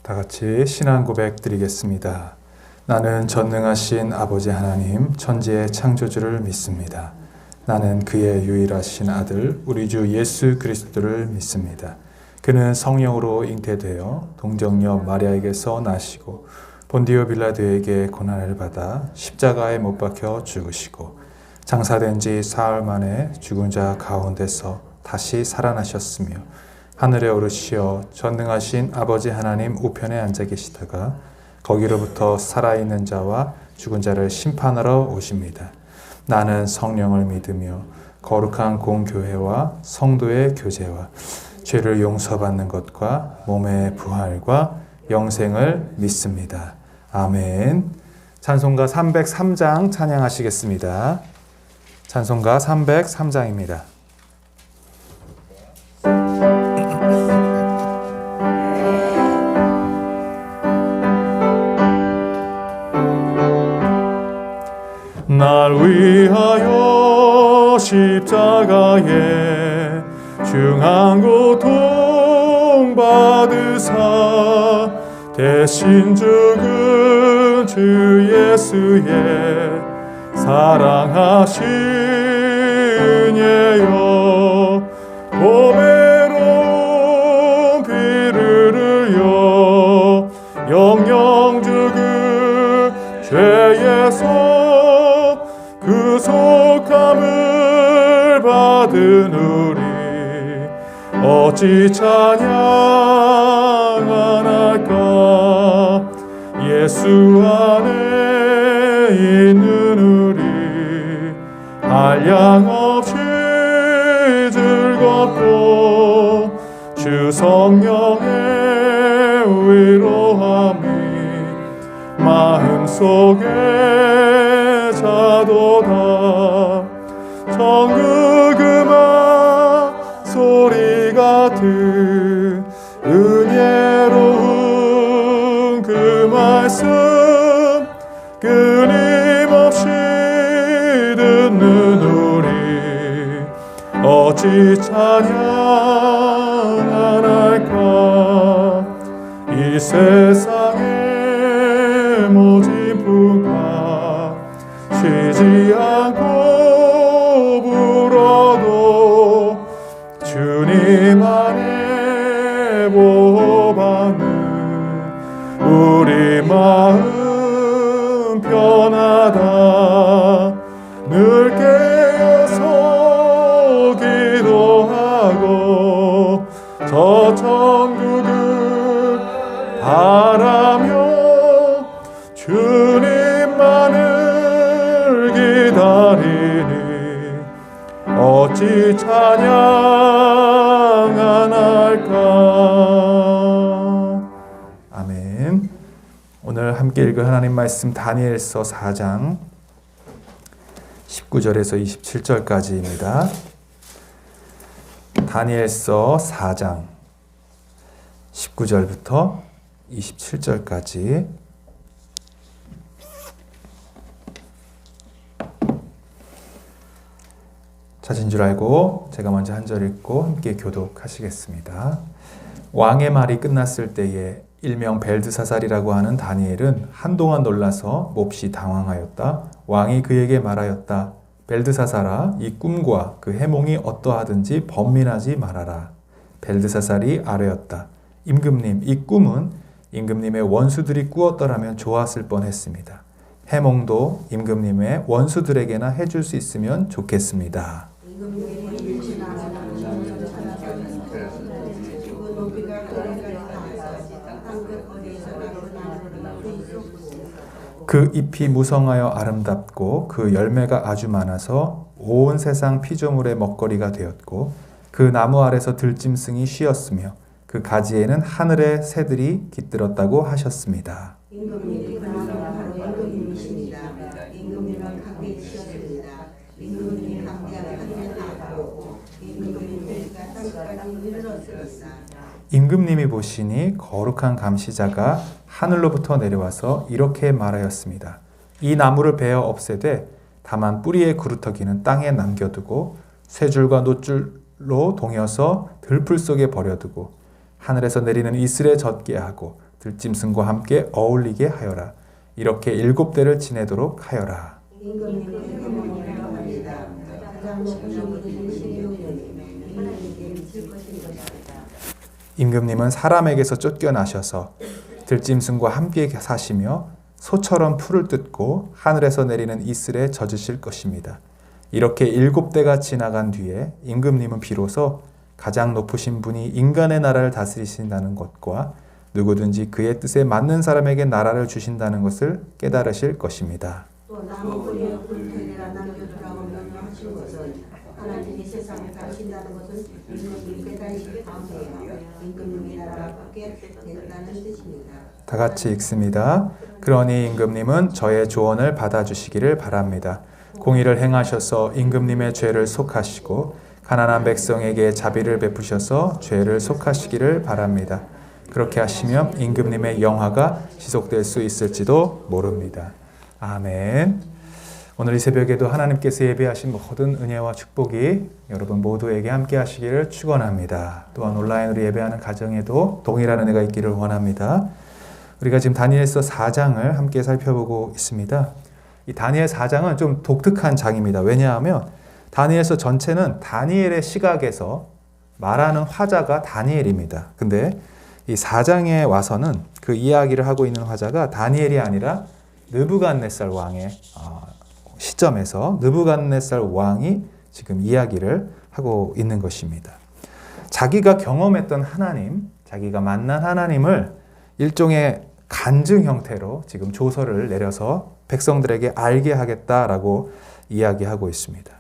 다 같이 신앙 고백 드리겠습니다. 나는 전능하신 아버지 하나님, 천지의 창조주를 믿습니다. 나는 그의 유일하신 아들, 우리 주 예수 그리스도를 믿습니다. 그는 성령으로 잉태되어 동정녀 마리아에게서 나시고 본디오 빌라도에게 고난을 받아 십자가에 못 박혀 죽으시고 장사된 지 사흘 만에 죽은 자 가운데서 다시 살아나셨으며 하늘에 오르시어 전능하신 아버지 하나님 우편에 앉아 계시다가 거기로부터 살아있는 자와 죽은 자를 심판하러 오십니다. 나는 성령을 믿으며 거룩한 공교회와 성도의 교제와 죄를 용서받는 것과 몸의 부활과 영생을 믿습니다. 아멘. 찬송가 303장 찬양하시겠습니다. 찬송가 303장입니다. 날 위하여 십자가에 중한 고통 받으사 대신 죽은 주 예수의 사랑하신 예여 보배로운 피를 흘려 영영 죽은 죄에서 구속함을 받은 우리 어찌 찬양 안 할까. 예수 안에 있는 우리 한량없이 즐겁고 주 성령의 위로함이 마음속에 자도다. 천국 음악 소리 같은 은혜로운 그 말씀 끊임없이 듣는 우리 어찌 찬양 안 할까. 이 세상의 모진 풍파 쉬지 않고 불어도 주님 안에 보호받는 우리 마음 편하다. 늘 깨어서 기도하고 저 천국을 바라며 주님만을 기다리니 어찌 찬양 안 할까. 아멘. 오늘 함께 읽을 하나님 말씀 다니엘서 4장 19절에서 27절까지입니다. 다니엘서 4장 19절부터 27절까지 찾은 줄 알고 제가 먼저 한 절 읽고 함께 교독하시겠습니다. 왕의 말이 끝났을 때에 일명 벨드사살이라고 하는 다니엘은 한동안 놀라서 몹시 당황하였다. 왕이 그에게 말하였다. 벨드사살아, 이 꿈과 그 해몽이 어떠하든지 번민하지 말아라. 벨드사살이 아뢰었다. 임금님, 이 꿈은 임금님의 원수들이 꾸었더라면 좋았을 뻔했습니다. 해몽도 임금님의 원수들에게나 해줄 수 있으면 좋겠습니다. 그 잎이 무성하여 아름답고 그 열매가 아주 많아서 온 세상 피조물의 먹거리가 되었고 그 나무 아래서 들짐승이 쉬었으며 그 가지에는 하늘의 새들이 깃들었다고 하셨습니다. 임금님이 그나마 바로 임금님이십니다. 임금님은 강대히 쉬었습니다. 임금님이 강대하게 하고 임금님이 땅까지 이르렀습니다. 임금님이 보시니 거룩한 감시자가 하늘로부터 내려와서 이렇게 말하였습니다. 이 나무를 베어 없애되 다만 뿌리의 그루터기는 땅에 남겨두고 쇠줄과 놋줄로 동여서 들풀 속에 버려두고 하늘에서 내리는 이슬에 젖게 하고 들짐승과 함께 어울리게 하여라. 이렇게 7대를 지내도록 하여라. 임금님은 사람에게서 쫓겨나셔서 들짐승과 함께 사시며 소처럼 풀을 뜯고 하늘에서 내리는 이슬에 젖으실 것입니다. 이렇게 7대가 지나간 뒤에 임금님은 비로소 가장 높으신 분이 인간의 나라를 다스리신다는 것과 누구든지 그의 뜻에 맞는 사람에게 나라를 주신다는 것을 깨달으실 것입니다. 또 나무꾼의 굴토리라 남겨두라고 명령하신 것은 하나님이 세상을 다루신다는 것은 임금님이 깨달으시기 때문이에요. 임금님이 나라가 크게 된다는 뜻입니다. 다 같이 읽습니다. 그러니 임금님은 저의 조언을 받아주시기를 바랍니다. 공의를 행하셔서 임금님의 죄를 속하시고 가난한 백성에게 자비를 베푸셔서 죄를 속하시기를 바랍니다. 그렇게 하시면 임금님의 영화가 지속될 수 있을지도 모릅니다. 아멘. 오늘 이 새벽에도 하나님께서 예배하신 모든 은혜와 축복이 여러분 모두에게 함께 하시기를 축원합니다. 또한 온라인으로 예배하는 가정에도 동일한 은혜가 있기를 원합니다. 우리가 지금 다니엘서 4장을 함께 살펴보고 있습니다. 이 다니엘 4장은 좀 독특한 장입니다. 왜냐하면 다니엘서 전체는 다니엘의 시각에서 말하는 화자가 다니엘입니다. 근데 이 4장에 와서는 그 이야기를 하고 있는 화자가 다니엘이 아니라 느부갓네살 왕의 시점에서 느부갓네살 왕이 지금 이야기를 하고 있는 것입니다. 자기가 경험했던 하나님, 자기가 만난 하나님을 일종의 간증 형태로 지금 조서를 내려서 백성들에게 알게 하겠다라고 이야기하고 있습니다.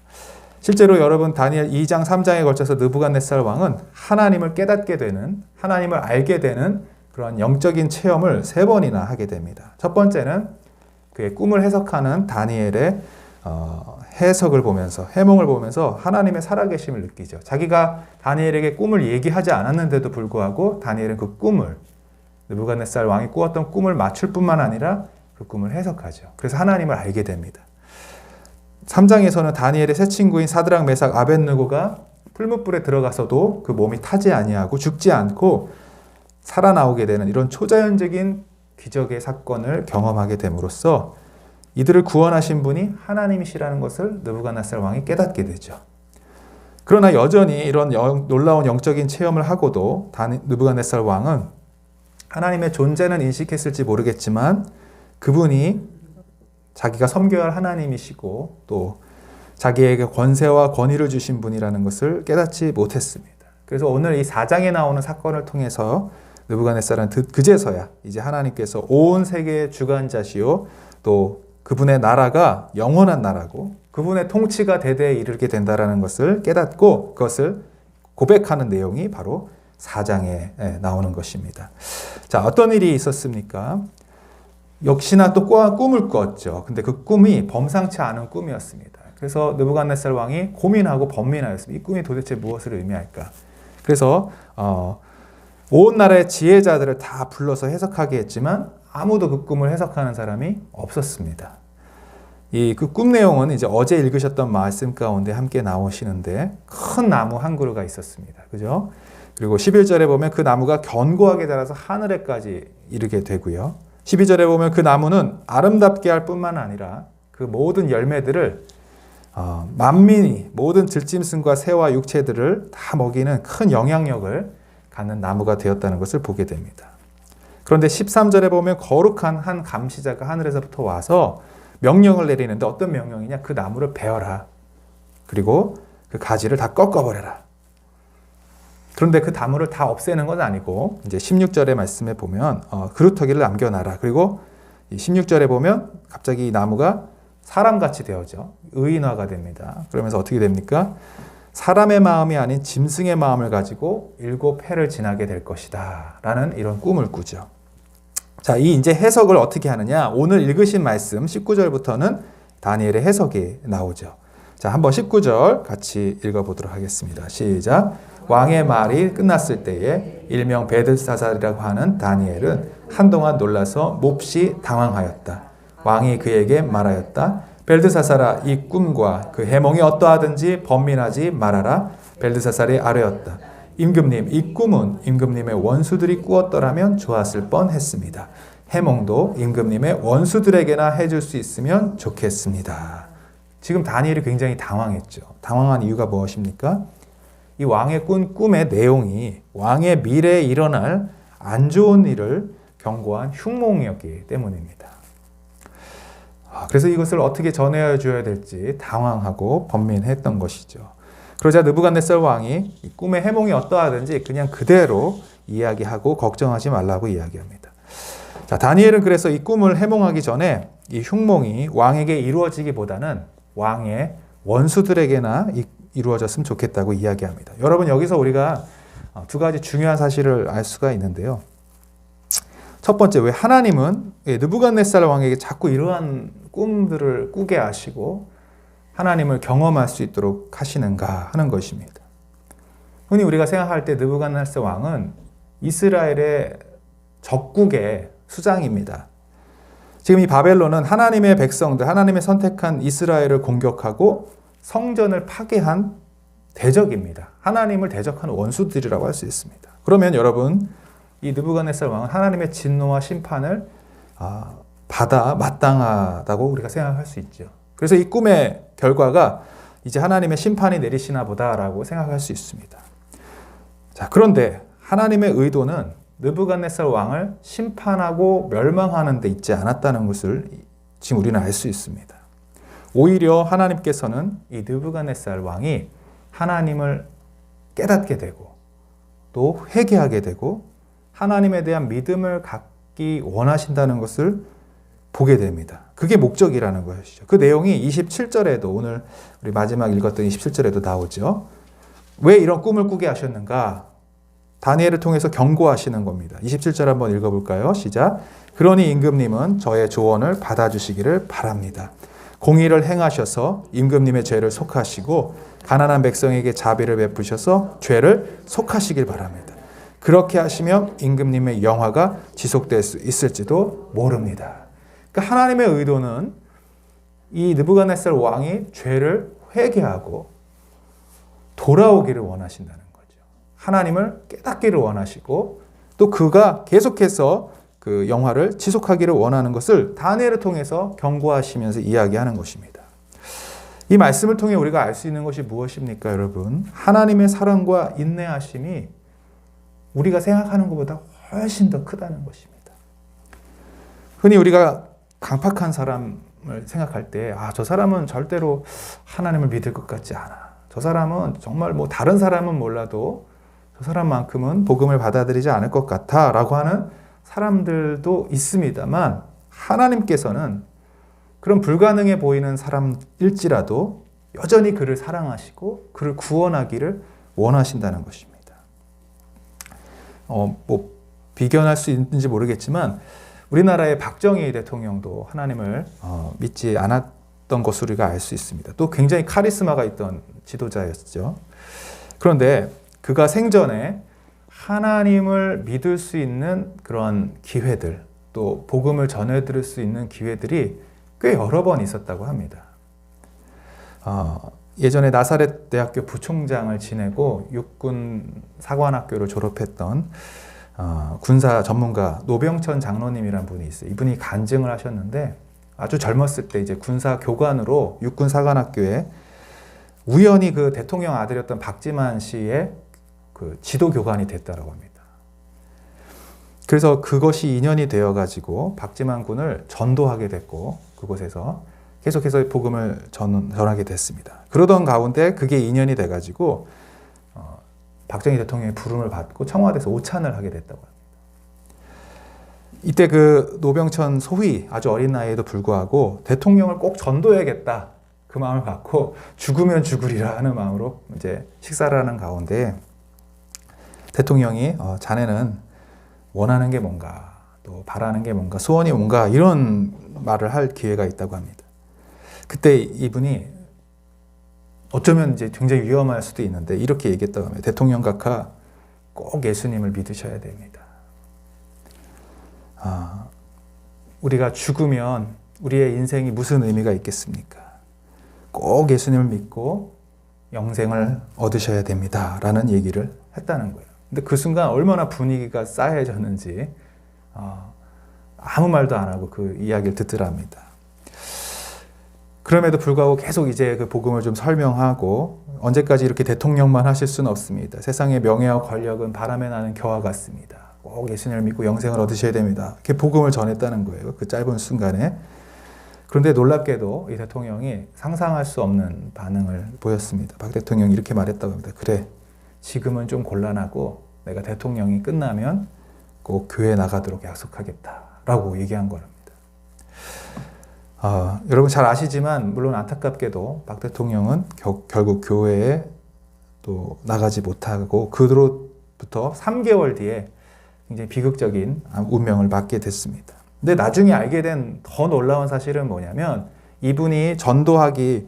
실제로 여러분 다니엘 2장, 3장에 걸쳐서 느부갓네살 왕은 하나님을 깨닫게 되는, 하나님을 알게 되는 그런 영적인 체험을 3번이나 하게 됩니다. 첫 번째는 그의 꿈을 해석하는 다니엘의 해석을 보면서, 해몽을 보면서 하나님의 살아계심을 느끼죠. 자기가 다니엘에게 꿈을 얘기하지 않았는데도 불구하고 다니엘은 그 꿈을, 느부갓네살 왕이 꾸었던 꿈을 맞출 뿐만 아니라 그 꿈을 해석하죠. 그래서 하나님을 알게 됩니다. 3장에서는 다니엘의 세 친구인 사드락, 메삭, 아벳느고가 풀무불에 들어가서도 그 몸이 타지 아니하고 죽지 않고 살아나오게 되는 이런 초자연적인 기적의 사건을 경험하게 됨으로써 이들을 구원하신 분이 하나님이시라는 것을 느부갓네살 왕이 깨닫게 되죠. 그러나 여전히 이런 놀라운 영적인 체험을 하고도 느부갓네살 왕은 하나님의 존재는 인식했을지 모르겠지만 그분이 자기가 섬겨야 할 하나님이시고 또 자기에게 권세와 권위를 주신 분이라는 것을 깨닫지 못했습니다. 그래서 오늘 이 4장에 나오는 사건을 통해서 느부갓네살은 그제서야 이제 하나님께서 온 세계의 주관자시요 또 그분의 나라가 영원한 나라고 그분의 통치가 대대에 이르게 된다라는 것을 깨닫고 그것을 고백하는 내용이 바로 4장에 나오는 것입니다. 자, 어떤 일이 있었습니까? 역시나 또 꿈을 꾸었죠. 근데 그 꿈이 범상치 않은 꿈이었습니다. 그래서 느부갓네살 왕이 고민하고 번민하였습니다. 이 꿈이 도대체 무엇을 의미할까? 그래서 온 나라의 지혜자들을 다 불러서 해석하게 했지만 아무도 그 꿈을 해석하는 사람이 없었습니다. 그 꿈 내용은 이제 어제 읽으셨던 말씀 가운데 함께 나오시는데 큰 나무 한 그루가 있었습니다. 그죠? 그리고 11절에 보면 그 나무가 견고하게 자라서 하늘에까지 이르게 되고요. 12절에 보면 그 나무는 아름답게 할 뿐만 아니라 그 모든 열매들을 만민이 모든 들짐승과 새와 육체들을 다 먹이는 큰 영향력을 갖는 나무가 되었다는 것을 보게 됩니다. 그런데 13절에 보면 거룩한 한 감시자가 하늘에서부터 와서 명령을 내리는데 어떤 명령이냐? 그 나무를 베어라. 그리고 그 가지를 다 꺾어버려라. 그런데 그 나무를 다 없애는 건 아니고 이제 16절의 말씀에 보면 그루터기를 남겨놔라. 그리고 16절에 보면 갑자기 이 나무가 사람같이 되어져 의인화가 됩니다. 그러면서 어떻게 됩니까? 사람의 마음이 아닌 짐승의 마음을 가지고 7해를 지나게 될 것이다 라는 이런 꿈을 꾸죠. 자, 이 이제 해석을 어떻게 하느냐? 오늘 읽으신 말씀 19절부터는 다니엘의 해석이 나오죠. 자, 한번 19절 같이 읽어보도록 하겠습니다. 시작. 왕의 말이 끝났을 때에 일명 벨드사살이라고 하는 다니엘은 한동안 놀라서 몹시 당황하였다. 왕이 그에게 말하였다. 벨드사살아, 이 꿈과 그 해몽이 어떠하든지 번민하지 말아라. 벨드사살이 아뢰었다. 임금님, 이 꿈은 임금님의 원수들이 꾸었더라면 좋았을 뻔했습니다. 해몽도 임금님의 원수들에게나 해줄 수 있으면 좋겠습니다. 지금 다니엘이 굉장히 당황했죠. 당황한 이유가 무엇입니까? 이 왕의 꾼 꿈의 내용이 왕의 미래에 일어날 안 좋은 일을 경고한 흉몽이었기 때문입니다. 그래서 이것을 어떻게 전해줘야 될지 당황하고 번민했던 것이죠. 그러자 느부갓네살 왕이 이 꿈의 해몽이 어떠하든지 그냥 그대로 이야기하고 걱정하지 말라고 이야기합니다. 자, 다니엘은 그래서 이 꿈을 해몽하기 전에 이 흉몽이 왕에게 이루어지기보다는 왕의 원수들에게나 이루어졌으면 좋겠다고 이야기합니다. 여러분, 여기서 우리가 두 가지 중요한 사실을 알 수가 있는데요. 첫 번째, 왜 하나님은 느부갓네살 왕에게 자꾸 이러한 꿈들을 꾸게 하시고 하나님을 경험할 수 있도록 하시는가 하는 것입니다. 흔히 우리가 생각할 때 느부갓네살 왕은 이스라엘의 적국의 수장입니다. 지금 이 바벨론은 하나님의 백성들, 하나님의 선택한 이스라엘을 공격하고 성전을 파괴한 대적입니다. 하나님을 대적하는 원수들이라고 할 수 있습니다. 그러면 여러분, 이 느부갓네살 왕은 하나님의 진노와 심판을 받아 마땅하다고 우리가 생각할 수 있죠. 그래서 이 꿈의 결과가 이제 하나님의 심판이 내리시나 보다라고 생각할 수 있습니다. 자, 그런데 하나님의 의도는 느부갓네살 왕을 심판하고 멸망하는 데 있지 않았다는 것을 지금 우리는 알 수 있습니다. 오히려 하나님께서는 이 느부갓네살 왕이 하나님을 깨닫게 되고 또 회개하게 되고 하나님에 대한 믿음을 갖기 원하신다는 것을 보게 됩니다. 그게 목적이라는 것이죠. 그 내용이 27절에도 오늘 우리 마지막 읽었던 27절에도 나오죠. 왜 이런 꿈을 꾸게 하셨는가? 다니엘을 통해서 경고하시는 겁니다. 27절 한번 읽어볼까요? 시작. 그러니 임금님은 저의 조언을 받아주시기를 바랍니다. 공의를 행하셔서 임금님의 죄를 속하시고 가난한 백성에게 자비를 베푸셔서 죄를 속하시길 바랍니다. 그렇게 하시면 임금님의 영화가 지속될 수 있을지도 모릅니다. 그러니까 하나님의 의도는 이 느부갓네살 왕이 죄를 회개하고 돌아오기를 원하신다는 거죠. 하나님을 깨닫기를 원하시고 또 그가 계속해서 그 영화를 지속하기를 원하는 것을 다니엘을 통해서 경고하시면서 이야기하는 것입니다. 이 말씀을 통해 우리가 알 수 있는 것이 무엇입니까, 여러분? 하나님의 사랑과 인내하심이 우리가 생각하는 것보다 훨씬 더 크다는 것입니다. 흔히 우리가 강팍한 사람을 생각할 때, 저 사람은 절대로 하나님을 믿을 것 같지 않아. 저 사람은 정말 다른 사람은 몰라도 저 사람만큼은 복음을 받아들이지 않을 것 같아 라고 하는 사람들도 있습니다만, 하나님께서는 그런 불가능해 보이는 사람일지라도 여전히 그를 사랑하시고 그를 구원하기를 원하신다는 것입니다. 비견할 수 있는지 모르겠지만 우리나라의 박정희 대통령도 하나님을 믿지 않았던 것으로 우리가 알 수 있습니다. 또 굉장히 카리스마가 있던 지도자였죠. 그런데 그가 생전에 하나님을 믿을 수 있는 그런 기회들, 또 복음을 전해드릴 수 있는 기회들이 꽤 여러 번 있었다고 합니다. 예전에 나사렛 대학교 부총장을 지내고 육군 사관학교를 졸업했던 군사 전문가 노병천 장로님이라는 분이 있어요. 이분이 간증을 하셨는데 아주 젊었을 때 이제 군사 교관으로 육군 사관학교에 우연히 그 대통령 아들이었던 박지만 씨의 그 지도 교관이 됐다고 합니다. 그래서 그것이 인연이 되어가지고 박지만 군을 전도하게 됐고 그곳에서 계속해서 복음을 전하게 됐습니다. 그러던 가운데 그게 인연이 돼가지고 박정희 대통령의 부름을 받고 청와대에서 오찬을 하게 됐다고 합니다. 이때 그 노병천 소위 아주 어린 나이에도 불구하고 대통령을 꼭 전도해야겠다 그 마음을 갖고 죽으면 죽으리라 하는 마음으로 이제 식사를 하는 가운데 대통령이 자네는 원하는 게 뭔가 또 바라는 게 뭔가 소원이 뭔가 이런 말을 할 기회가 있다고 합니다. 그때 이분이 어쩌면 이제 굉장히 위험할 수도 있는데 이렇게 얘기했다고 합니다. 대통령 각하 꼭 예수님을 믿으셔야 됩니다. 우리가 죽으면 우리의 인생이 무슨 의미가 있겠습니까? 꼭 예수님을 믿고 영생을 얻으셔야 됩니다. 라는 얘기를 했다는 거예요. 근데 그 순간 얼마나 분위기가 싸해졌는지 아무 말도 안 하고 그 이야기를 듣더랍니다. 그럼에도 불구하고 계속 이제 그 복음을 좀 설명하고 언제까지 이렇게 대통령만 하실 수는 없습니다. 세상의 명예와 권력은 바람에 나는 겨와 같습니다. 꼭 예수님을 믿고 영생을 얻으셔야 됩니다. 이렇게 복음을 전했다는 거예요. 그 짧은 순간에. 그런데 놀랍게도 이 대통령이 상상할 수 없는 반응을 보였습니다. 박 대통령이 이렇게 말했다고 합니다. 그래, 지금은 좀 곤란하고 내가 대통령이 끝나면 꼭 교회 나가도록 약속하겠다라고 얘기한 거랍니다. 여러분 잘 아시지만 물론 안타깝게도 박 대통령은 결국 교회에 또 나가지 못하고 그로부터 3개월 뒤에 굉장히 비극적인 운명을 맞게 됐습니다. 근데 나중에 알게 된 더 놀라운 사실은 뭐냐면 이분이 전도하기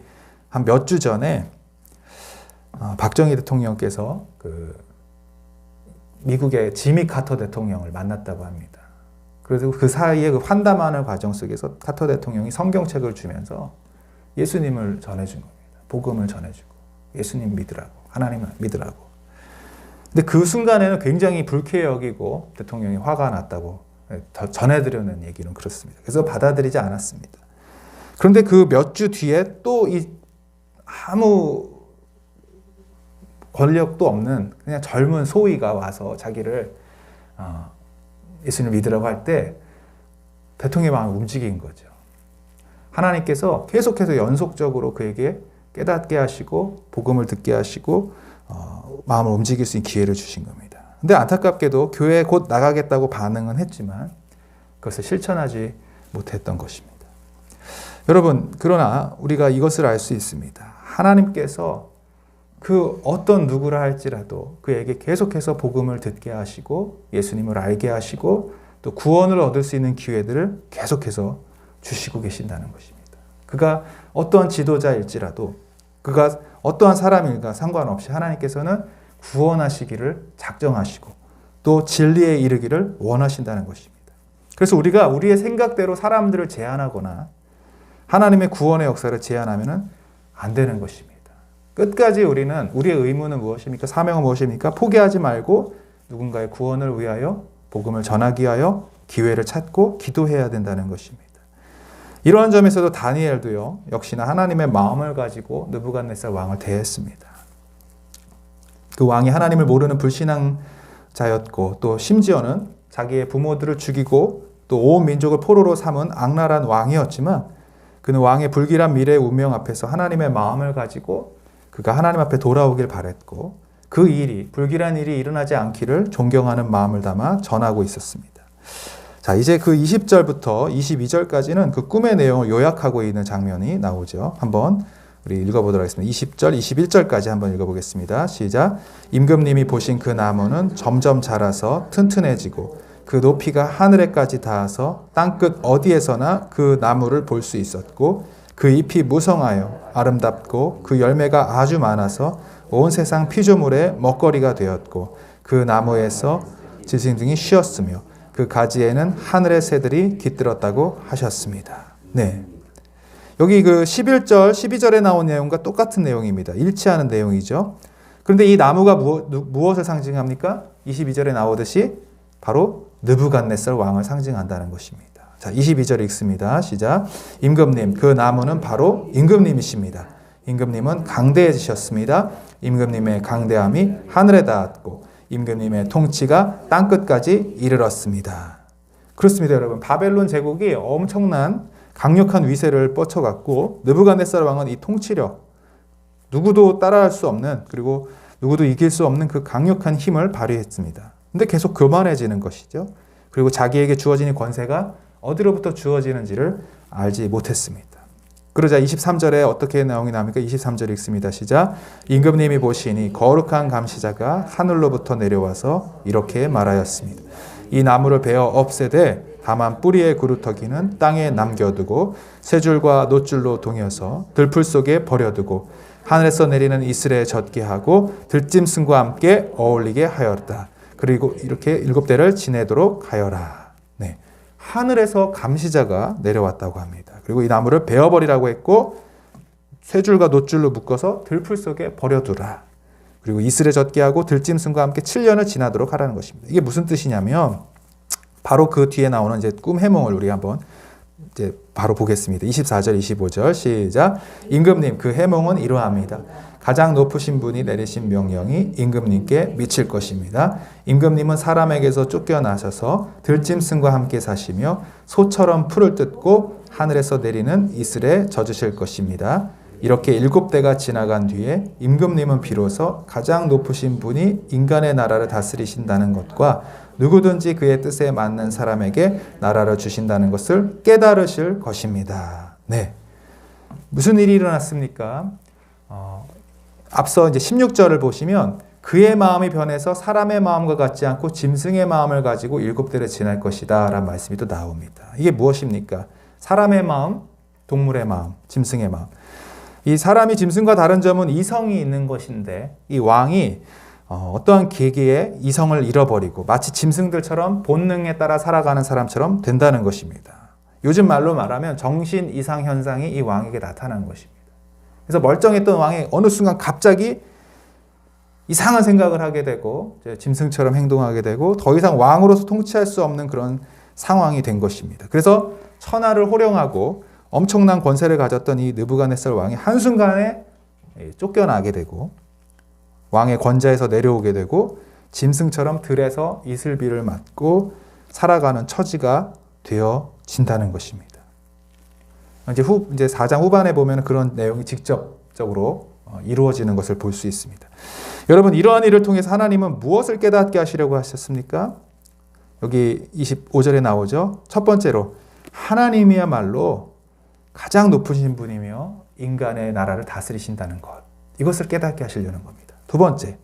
한 몇 주 전에 박정희 대통령께서 그 미국의 지미 카터 대통령을 만났다고 합니다. 그래서 그 사이에 그 환담하는 과정 속에서 카터 대통령이 성경책을 주면서 예수님을 전해준 겁니다. 복음을 전해주고 예수님 믿으라고, 하나님을 믿으라고. 근데 그 순간에는 굉장히 불쾌해 여기고 대통령이 화가 났다고 전해드리는 얘기는 그렇습니다. 그래서 받아들이지 않았습니다. 그런데 그 몇 주 뒤에 또 아무 권력도 없는 그냥 젊은 소위가 와서 자기를 예수님을 믿으라고 할 때 대통령의 마음이 움직인 거죠. 하나님께서 계속해서 연속적으로 그에게 깨닫게 하시고 복음을 듣게 하시고 마음을 움직일 수 있는 기회를 주신 겁니다. 근데 안타깝게도 교회에 곧 나가겠다고 반응은 했지만 그것을 실천하지 못했던 것입니다. 여러분, 그러나 우리가 이것을 알 수 있습니다. 하나님께서 그 어떤 누구라 할지라도 그에게 계속해서 복음을 듣게 하시고 예수님을 알게 하시고 또 구원을 얻을 수 있는 기회들을 계속해서 주시고 계신다는 것입니다. 그가 어떠한 지도자일지라도 그가 어떠한 사람일까 상관없이 하나님께서는 구원하시기를 작정하시고 또 진리에 이르기를 원하신다는 것입니다. 그래서 우리가 우리의 생각대로 사람들을 제한하거나 하나님의 구원의 역사를 제한하면 안 되는 것입니다. 끝까지 우리는 우리의 의무는 무엇입니까? 사명은 무엇입니까? 포기하지 말고 누군가의 구원을 위하여 복음을 전하기 위하여 기회를 찾고 기도해야 된다는 것입니다. 이러한 점에서도 다니엘도요. 역시나 하나님의 마음을 가지고 느부갓네살 왕을 대했습니다. 그 왕이 하나님을 모르는 불신앙자였고 또 심지어는 자기의 부모들을 죽이고 또 온 민족을 포로로 삼은 악랄한 왕이었지만 그는 왕의 불길한 미래의 운명 앞에서 하나님의 마음을 가지고 그가 하나님 앞에 돌아오길 바랬고 그 일이 불길한 일이 일어나지 않기를 존경하는 마음을 담아 전하고 있었습니다. 자, 이제 그 20절부터 22절까지는 그 꿈의 내용을 요약하고 있는 장면이 나오죠. 한번 우리 읽어보도록 하겠습니다. 20절, 21절까지 한번 읽어보겠습니다. 시작. 임금님이 보신 그 나무는 점점 자라서 튼튼해지고 그 높이가 하늘에까지 닿아서 땅끝 어디에서나 그 나무를 볼 수 있었고 그 잎이 무성하여 아름답고 그 열매가 아주 많아서 온 세상 피조물의 먹거리가 되었고 그 나무에서 짐승들이 쉬었으며 그 가지에는 하늘의 새들이 깃들었다고 하셨습니다. 네. 여기 그 11절, 12절에 나온 내용과 똑같은 내용입니다. 일치하는 내용이죠. 그런데 이 나무가 무엇을 상징합니까? 22절에 나오듯이 바로 느부갓네살 왕을 상징한다는 것입니다. 자, 22절 읽습니다. 시작. 임금님, 그 나무는 바로 임금님이십니다. 임금님은 강대해지셨습니다. 임금님의 강대함이 하늘에 닿았고 임금님의 통치가 땅끝까지 이르렀습니다. 그렇습니다, 여러분. 바벨론 제국이 엄청난 강력한 위세를 뻗쳐갔고 느부갓네살 왕은 이 통치력, 누구도 따라할 수 없는 그리고 누구도 이길 수 없는 그 강력한 힘을 발휘했습니다. 근데 계속 교만해지는 것이죠. 그리고 자기에게 주어지는 권세가 어디로부터 주어지는지를 알지 못했습니다. 그러자 23절에 어떻게 내용이 나옵니까? 23절 읽습니다. 시작. 임금님이 보시니 거룩한 감시자가 하늘로부터 내려와서 이렇게 말하였습니다. 이 나무를 베어 없애되 다만 뿌리의 그루터기는 땅에 남겨두고 세 줄과 노줄로 동여서 들풀 속에 버려두고 하늘에서 내리는 이슬에 젖게 하고 들짐승과 함께 어울리게 하였다. 그리고 이렇게 7대를 지내도록 하여라. 네. 하늘에서 감시자가 내려왔다고 합니다. 그리고 이 나무를 베어버리라고 했고 세 줄과 노줄로 묶어서 들풀 속에 버려두라. 그리고 이슬에 젖게 하고 들짐승과 함께 7년을 지나도록 하라는 것입니다. 이게 무슨 뜻이냐면 바로 그 뒤에 나오는 이제 꿈 해몽을 우리 한번 이제 바로 보겠습니다. 24절, 25절 시작. 임금님, 그 해몽은 이러합니다. 가장 높으신 분이 내리신 명령이 임금님께 미칠 것입니다. 임금님은 사람에게서 쫓겨나셔서 들짐승과 함께 사시며 소처럼 풀을 뜯고 하늘에서 내리는 이슬에 젖으실 것입니다. 이렇게 7대가 지나간 뒤에 임금님은 비로소 가장 높으신 분이 인간의 나라를 다스리신다는 것과 누구든지 그의 뜻에 맞는 사람에게 나라를 주신다는 것을 깨달으실 것입니다. 네. 무슨 일이 일어났습니까? 앞서 이제 16절을 보시면 그의 마음이 변해서 사람의 마음과 같지 않고 짐승의 마음을 가지고 7대를 지날 것이다 라는 말씀이 또 나옵니다. 이게 무엇입니까? 사람의 마음, 동물의 마음, 짐승의 마음. 이 사람이 짐승과 다른 점은 이성이 있는 것인데 이 왕이 어떠한 계기에 이성을 잃어버리고 마치 짐승들처럼 본능에 따라 살아가는 사람처럼 된다는 것입니다. 요즘 말로 말하면 정신 이상 현상이 이 왕에게 나타난 것입니다. 그래서 멀쩡했던 왕이 어느 순간 갑자기 이상한 생각을 하게 되고 짐승처럼 행동하게 되고 더 이상 왕으로서 통치할 수 없는 그런 상황이 된 것입니다. 그래서 천하를 호령하고 엄청난 권세를 가졌던 이 느부갓네살 왕이 한순간에 쫓겨나게 되고 왕의 권좌에서 내려오게 되고 짐승처럼 들에서 이슬비를 맞고 살아가는 처지가 되어진다는 것입니다. 이제 4장 후반에 보면 그런 내용이 직접적으로 이루어지는 것을 볼 수 있습니다. 여러분, 이러한 일을 통해서 하나님은 무엇을 깨닫게 하시려고 하셨습니까? 여기 25절에 나오죠. 첫 번째로 하나님이야말로 가장 높으신 분이며 인간의 나라를 다스리신다는 것. 이것을 깨닫게 하시려는 겁니다. 두 번째,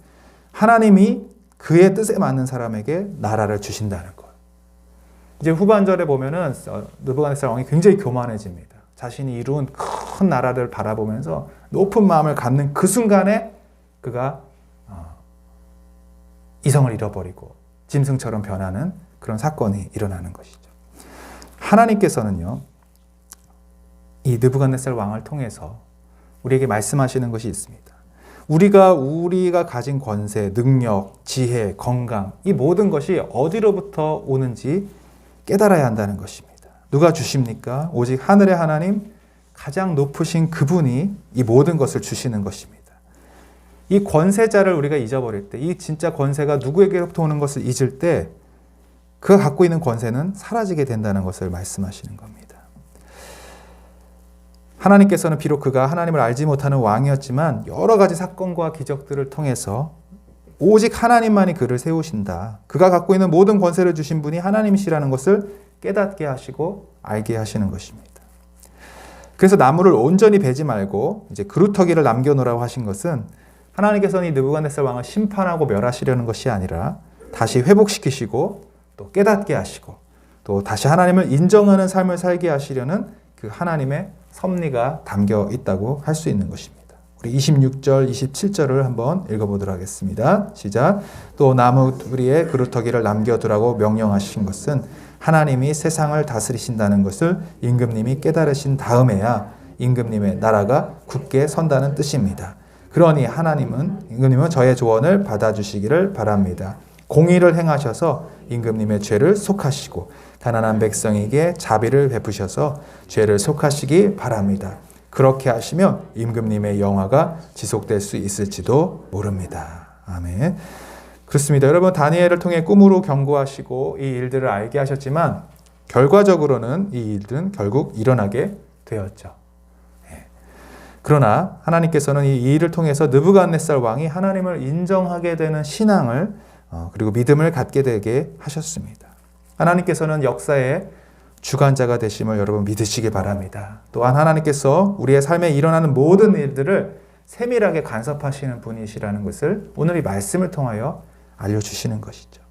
하나님이 그의 뜻에 맞는 사람에게 나라를 주신다는 것. 이제 후반절에 보면은 느부갓네살 왕이 굉장히 교만해집니다. 자신이 이룬 큰 나라를 바라보면서 높은 마음을 갖는 그 순간에 그가 이성을 잃어버리고 짐승처럼 변하는 그런 사건이 일어나는 것이죠. 하나님께서는요, 이 느부갓네살 왕을 통해서 우리에게 말씀하시는 것이 있습니다. 우리가 가진 권세, 능력, 지혜, 건강, 이 모든 것이 어디로부터 오는지 깨달아야 한다는 것입니다. 누가 주십니까? 오직 하늘의 하나님, 가장 높으신 그분이 이 모든 것을 주시는 것입니다. 이 권세자를 우리가 잊어버릴 때, 이 진짜 권세가 누구에게로부터 오는 것을 잊을 때 그가 갖고 있는 권세는 사라지게 된다는 것을 말씀하시는 겁니다. 하나님께서는 비록 그가 하나님을 알지 못하는 왕이었지만 여러 가지 사건과 기적들을 통해서 오직 하나님만이 그를 세우신다. 그가 갖고 있는 모든 권세를 주신 분이 하나님이시라는 것을 깨닫게 하시고 알게 하시는 것입니다. 그래서 나무를 온전히 베지 말고 이제 그루터기를 남겨놓으라고 하신 것은 하나님께서는 이 느부갓네살 왕을 심판하고 멸하시려는 것이 아니라 다시 회복시키시고 또 깨닫게 하시고 또 다시 하나님을 인정하는 삶을 살게 하시려는 그 하나님의 섭리가 담겨 있다고 할 수 있는 것입니다. 우리 26절, 27절을 한번 읽어보도록 하겠습니다. 시작. 또 나무 뿌리에 그루터기를 남겨두라고 명령하신 것은 하나님이 세상을 다스리신다는 것을 임금님이 깨달으신 다음에야 임금님의 나라가 굳게 선다는 뜻입니다. 그러니 임금님은 저의 조언을 받아주시기를 바랍니다. 공의를 행하셔서 임금님의 죄를 속하시고 가난한 백성에게 자비를 베푸셔서 죄를 속하시기 바랍니다. 그렇게 하시면 임금님의 영화가 지속될 수 있을지도 모릅니다. 아멘. 그렇습니다. 여러분, 다니엘을 통해 꿈으로 경고하시고 이 일들을 알게 하셨지만 결과적으로는 이 일들은 결국 일어나게 되었죠. 그러나 하나님께서는 이 일을 통해서 느부갓네살 왕이 하나님을 인정하게 되는 신앙을 그리고 믿음을 갖게 되게 하셨습니다. 하나님께서는 역사의 주관자가 되심을 여러분 믿으시기 바랍니다. 또한 하나님께서 우리의 삶에 일어나는 모든 일들을 세밀하게 간섭하시는 분이시라는 것을 오늘 이 말씀을 통하여 알려주시는 것이죠.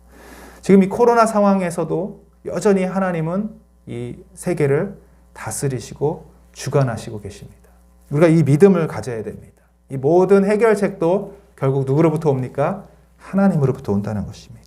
지금 이 코로나 상황에서도 여전히 하나님은 이 세계를 다스리시고 주관하시고 계십니다. 우리가 이 믿음을 가져야 됩니다. 이 모든 해결책도 결국 누구로부터 옵니까? 하나님으로부터 온다는 것입니다.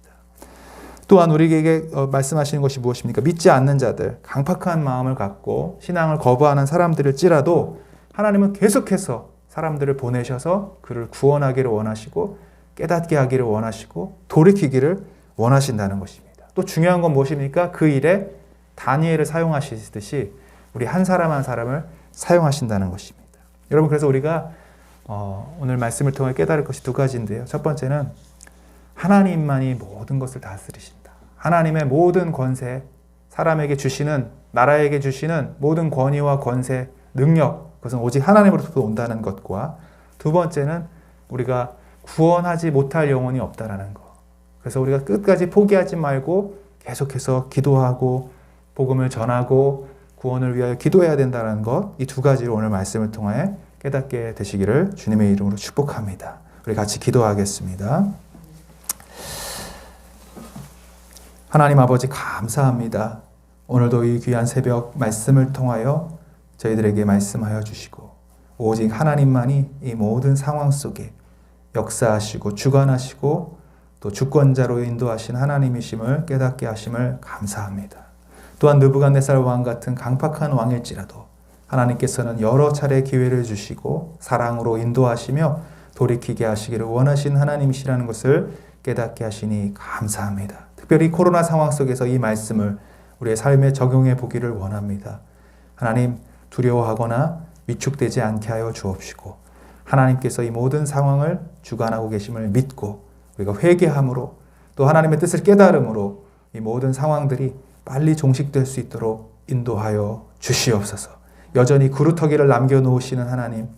또한 우리에게 말씀하시는 것이 무엇입니까? 믿지 않는 자들, 강팍한 마음을 갖고 신앙을 거부하는 사람들일지라도 하나님은 계속해서 사람들을 보내셔서 그를 구원하기를 원하시고 깨닫게 하기를 원하시고 돌이키기를 원하신다는 것입니다. 또 중요한 건 무엇입니까? 그 일에 다니엘을 사용하시듯이 우리 한 사람 한 사람을 사용하신다는 것입니다. 여러분, 그래서 우리가 오늘 말씀을 통해 깨달을 것이 두 가지인데요. 첫 번째는 하나님만이 모든 것을 다스리신다. 하나님의 모든 권세, 사람에게 주시는, 나라에게 주시는 모든 권위와 권세, 능력, 그것은 오직 하나님으로부터 온다는 것과, 두 번째는 우리가 구원하지 못할 영혼이 없다라는 것. 그래서 우리가 끝까지 포기하지 말고 계속해서 기도하고 복음을 전하고 구원을 위하여 기도해야 된다는 것, 이 두 가지를 오늘 말씀을 통해 깨닫게 되시기를 주님의 이름으로 축복합니다. 우리 같이 기도하겠습니다. 하나님 아버지, 감사합니다. 오늘도 이 귀한 새벽 말씀을 통하여 저희들에게 말씀하여 주시고, 오직 하나님만이 이 모든 상황 속에 역사하시고 주관하시고 또 주권자로 인도하신 하나님이심을 깨닫게 하심을 감사합니다. 또한 느부갓네살 왕 같은 강팍한 왕일지라도 하나님께서는 여러 차례 기회를 주시고 사랑으로 인도하시며 돌이키게 하시기를 원하신 하나님이시라는 것을 깨닫게 하시니 감사합니다. 특별히 코로나 상황 속에서 이 말씀을 우리의 삶에 적용해 보기를 원합니다. 하나님, 두려워하거나 위축되지 않게 하여 주옵시고, 하나님께서 이 모든 상황을 주관하고 계심을 믿고 우리가 회개함으로 또 하나님의 뜻을 깨달음으로 이 모든 상황들이 빨리 종식될 수 있도록 인도하여 주시옵소서. 여전히 구루터기를 남겨놓으시는 하나님,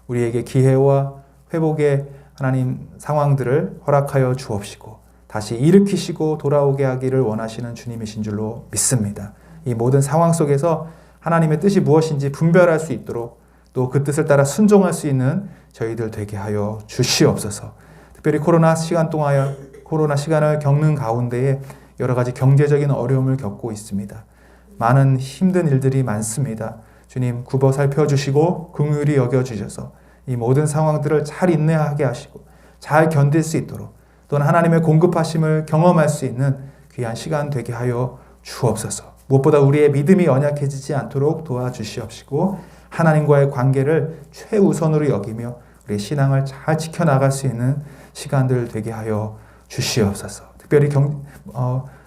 우리에게 기회와 회복의 하나님 상황들을 허락하여 주옵시고 다시 일으키시고 돌아오게 하기를 원하시는 주님이신 줄로 믿습니다. 이 모든 상황 속에서 하나님의 뜻이 무엇인지 분별할 수 있도록 또 그 뜻을 따라 순종할 수 있는 저희들 되게 하여 주시옵소서. 특별히 코로나 시간을 겪는 가운데에 여러 가지 경제적인 어려움을 겪고 있습니다. 많은 힘든 일들이 많습니다. 주님, 굽어 살펴주시고 긍휼히 여겨주셔서 이 모든 상황들을 잘 인내하게 하시고 잘 견딜 수 있도록, 또는 하나님의 공급하심을 경험할 수 있는 귀한 시간 되게 하여 주옵소서. 무엇보다 우리의 믿음이 연약해지지 않도록 도와주시옵시고 하나님과의 관계를 최우선으로 여기며 우리의 신앙을 잘 지켜나갈 수 있는 시간들 되게 하여 주시옵소서. 특별히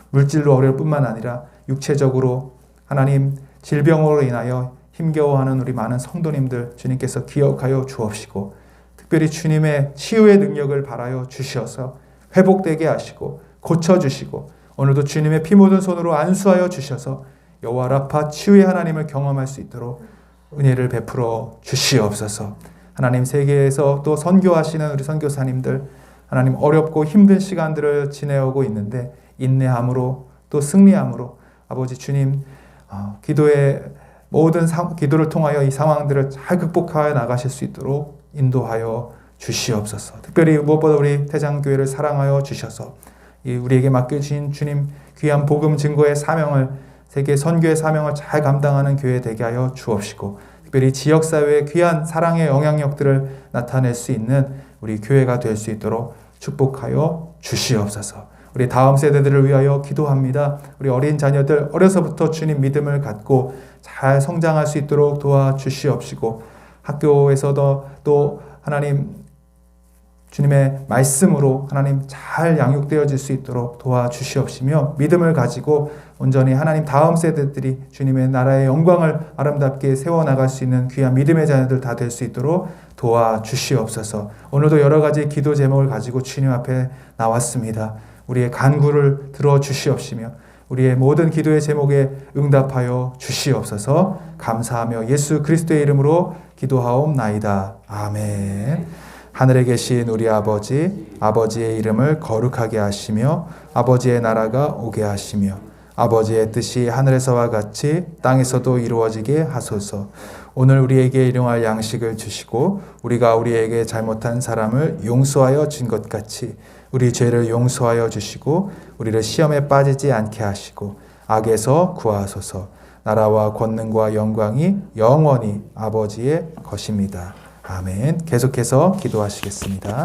물질로 어려울 뿐만 아니라 육체적으로 하나님 질병으로 인하여 힘겨워하는 우리 많은 성도님들 주님께서 기억하여 주옵시고, 특별히 주님의 치유의 능력을 바라여 주셔서 회복되게 하시고 고쳐주시고, 오늘도 주님의 피 묻은 손으로 안수하여 주셔서 여호와 라파 치유의 하나님을 경험할 수 있도록 은혜를 베풀어 주시옵소서. 하나님, 세계에서 또 선교하시는 우리 선교사님들, 하나님 어렵고 힘든 시간들을 지내오고 있는데 인내함으로 또 승리함으로 아버지 주님, 기도의 모든 기도를 통하여 이 상황들을 잘 극복하여 나가실 수 있도록 인도하여 주시옵소서. 특별히 무엇보다 우리 태장교회를 사랑하여 주셔서 우리에게 맡겨주신 주님 귀한 복음 증거의 사명을, 세계 선교의 사명을 잘 감당하는 교회 되게 하여 주옵시고, 특별히 지역사회의 귀한 사랑의 영향력들을 나타낼 수 있는 우리 교회가 될 수 있도록 축복하여 주시옵소서. 우리 다음 세대들을 위하여 기도합니다. 우리 어린 자녀들 어려서부터 주님 믿음을 갖고 잘 성장할 수 있도록 도와주시옵시고, 학교에서도 또 하나님 주님의 말씀으로 하나님 잘 양육되어질 수 있도록 도와주시옵시며, 믿음을 가지고 온전히 하나님 다음 세대들이 주님의 나라의 영광을 아름답게 세워나갈 수 있는 귀한 믿음의 자녀들 다 될 수 있도록 도와주시옵소서. 오늘도 여러 가지 기도 제목을 가지고 주님 앞에 나왔습니다. 우리의 간구를 들어주시옵시며 우리의 모든 기도의 제목에 응답하여 주시옵소서. 감사하며 예수 그리스도의 이름으로 기도하옵나이다. 아멘. 하늘에 계신 우리 아버지, 아버지의 이름을 거룩하게 하시며 아버지의 나라가 오게 하시며 아버지의 뜻이 하늘에서와 같이 땅에서도 이루어지게 하소서. 오늘 우리에게 일용할 양식을 주시고 우리가 우리에게 잘못한 사람을 용서하여 준 것 같이 우리 죄를 용서하여 주시고 우리를 시험에 빠지지 않게 하시고 악에서 구하소서. 나라와 권능과 영광이 영원히 아버지의 것입니다. 아멘. 계속해서 기도하시겠습니다.